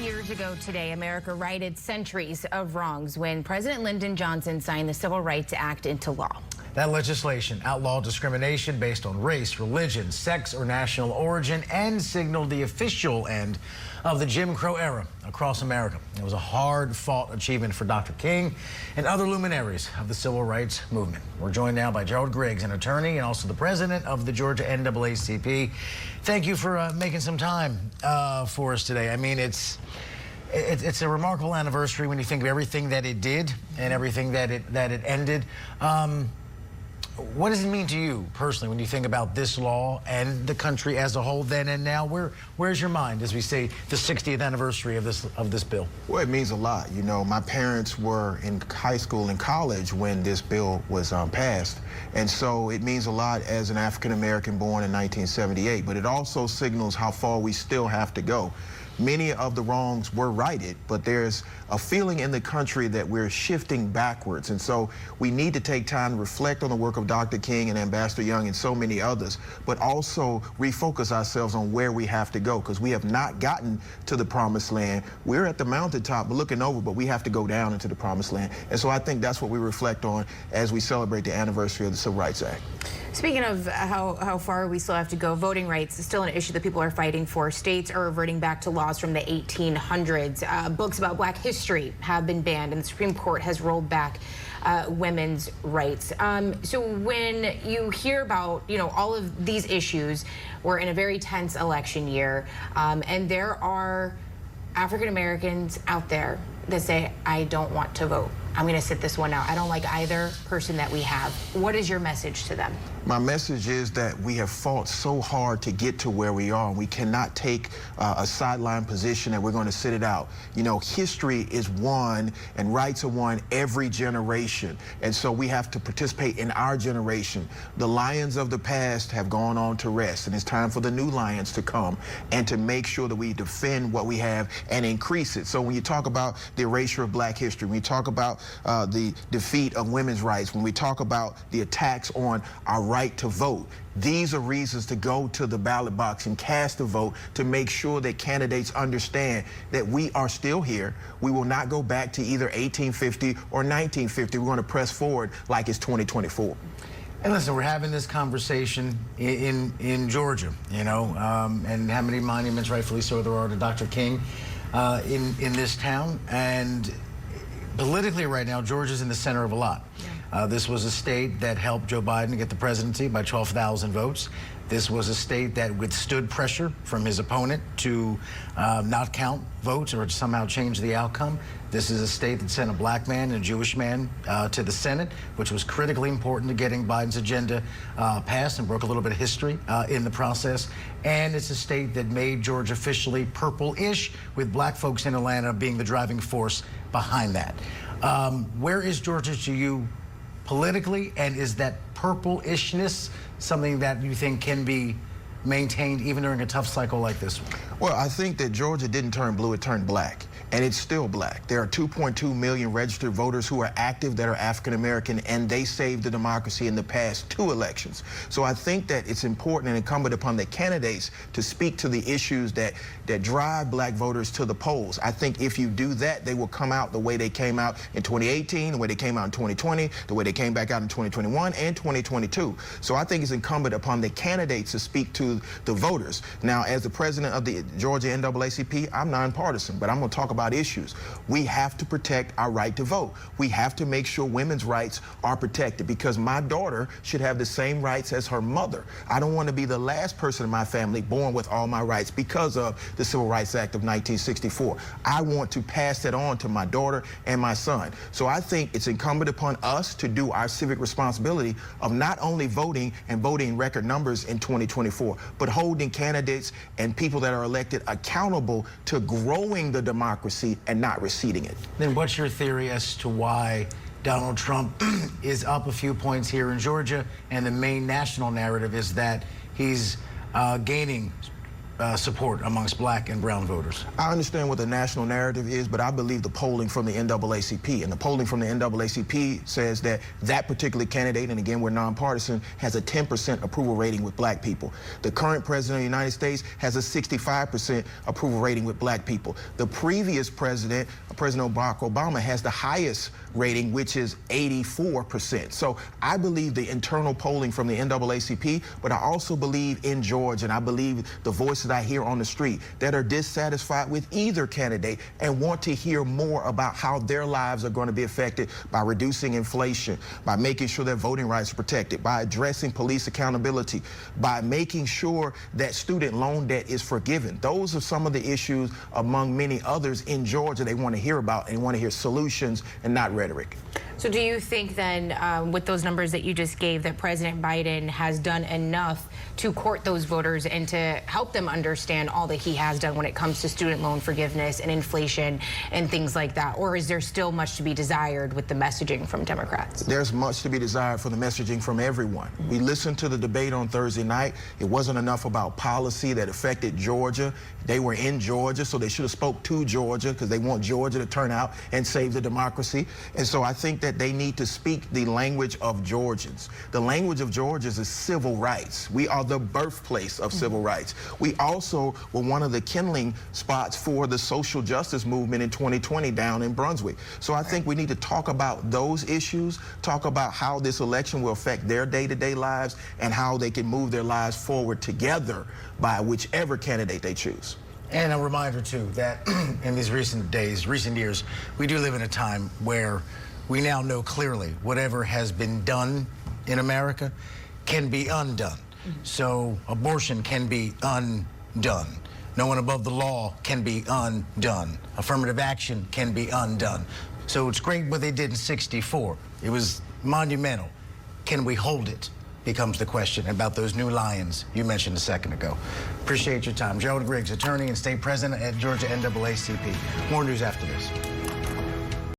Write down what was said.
Years ago today, America righted centuries of wrongs when President Lyndon Johnson signed the Civil Rights Act into law. That legislation outlawed discrimination based on race, religion, sex, or national origin and signaled the official end of the Jim Crow era across America. It was a hard-fought achievement for Dr. King and other luminaries of the civil rights movement. We're joined now by Gerald, Griggs, an attorney and also the president of the Georgia NAACP. Thank you for making some time for us today. I mean, it's a remarkable anniversary when you think of everything that it did and everything that it ended. What does it mean to you personally when you think about this law and the country as a whole then and now? Where's your mind as we say the 60th anniversary of this bill? Well, it means a lot. You know, my parents were in high school and college when this bill was passed, and so it means a lot as an African-American born in 1978, but it also signals how far we still have to go. Many of the wrongs were righted, but there's a feeling in the country that we're shifting backwards. And so we need to take time to reflect on the work of Dr. King and Ambassador Young and so many others, but also refocus ourselves on where we have to go, because we have not gotten to the promised land. We're at the mountaintop, we're looking over, but we have to go down into the promised land. And so I think that's what we reflect on as we celebrate the anniversary of the Civil Rights Act. Speaking of how far we still have to go, voting rights is still an issue that people are fighting for. States are reverting back to laws from the 1800s. Books about Black history have been banned, and the Supreme Court has rolled back women's rights. So when you hear about, all of these issues, we're in a very tense election year, and there are African Americans out there that say, I don't want to vote. I'm going to sit this one out. I don't like either person that we have. What is your message to them? My message is that we have fought so hard to get to where we are. We cannot take a sideline position that we're going to sit it out. You know, history is won and rights are won every generation. And so we have to participate in our generation. The lions of the past have gone on to rest, and it's time for the new lions to come and to make sure that we defend what we have and increase it. So when you talk about the erasure of Black history, when you talk about the defeat of women's rights, when we talk about the attacks on our right to vote, these are reasons to go to the ballot box and cast a vote to make sure that candidates understand that we are still here. We will not go back to either 1850 or 1950. We're going to press forward like it's 2024. And listen, we're having this conversation in Georgia, and how many monuments, rightfully so, there are to Dr. King in this town. And politically right now, Georgia's in the center of a lot. This was a state that helped Joe Biden get the presidency by 12,000 votes. This was a state that withstood pressure from his opponent to not count votes or to somehow change the outcome. This is a state that sent a Black man and a Jewish man to the Senate, which was critically important to getting Biden's agenda passed and broke a little bit of history in the process. And it's a state that made Georgia officially purple-ish, with Black folks in Atlanta being the driving force behind that. Where is Georgia to you politically, and is that purple-ishness something that you think can be maintained even during a tough cycle like this one? Well, I think that Georgia didn't turn blue, it turned black. And it's still black. There are 2.2 million registered voters who are active that are African American, and they saved the democracy in the past 2 elections. So I think that it's important and incumbent upon the candidates to speak to the issues that drive Black voters to the polls. I think if you do that, they will come out the way they came out in 2018, the way they came out in 2020, the way they came back out in 2021 and 2022. So I think it's incumbent upon the candidates to speak to the voters. Now, as the president of the Georgia NAACP, I'm nonpartisan, but I'm going to talk about issues. We have to protect our right to vote. We have to make sure women's rights are protected, because my daughter should have the same rights as her mother. I don't want to be the last person in my family born with all my rights because of the Civil Rights Act of 1964. I want to pass that on to my daughter and my son. So I think it's incumbent upon us to do our civic responsibility of not only voting and voting in record numbers in 2024, but holding candidates and people that are elected accountable to growing the democracy and not receding it. Then what's your theory as to why Donald Trump is up a few points here in Georgia, and the main national narrative is that he's gaining support amongst black and brown voters. I understand what the national narrative is, but I believe the polling from the NAACP, and the polling from the NAACP says that that particular candidate, and again, we're nonpartisan, has a 10% approval rating with black people. The current president of the United States has a 65% approval rating with black people. The previous president, President Barack Obama, has the highest rating, which is 84%. So I believe the internal polling from the NAACP, but I also believe in Georgia, and I believe the voices I hear on the street that are dissatisfied with either candidate and want to hear more about how their lives are going to be affected by reducing inflation, by making sure that voting rights are protected, by addressing police accountability, by making sure that student loan debt is forgiven. Those are some of the issues among many others in Georgia they want to hear about and want to hear solutions and not rhetoric. So do you think then, with those numbers that you just gave, that President Biden has done enough to court those voters and to help them understand all that he has done when it comes to student loan forgiveness and inflation and things like that? Or is there still much to be desired with the messaging from Democrats? There's much to be desired for the messaging from everyone. We listened to the debate on Thursday night. It wasn't enough about policy that affected Georgia. They were in Georgia, so they should have spoke to Georgia because they want Georgia to turn out and save the democracy. And so I think that they need to speak the language of Georgians. The language of Georgians is civil rights. We are the birthplace of civil rights. We also were one of the kindling spots for the social justice movement in 2020 down in Brunswick. So I think we need to talk about those issues, talk about how this election will affect their day-to-day lives and how they can move their lives forward together by whichever candidate they choose. And a reminder, too, that in these recent years, we do live in a time where we now know clearly whatever has been done in America can be undone. So abortion can be undone. No one above the law can be undone. Affirmative action can be undone. So it's great what they did in '64. It was monumental. Can we hold it? Becomes the question about those new lions you mentioned a second ago. Appreciate your time. Gerald Griggs, attorney and state president at Georgia NAACP. More news after this.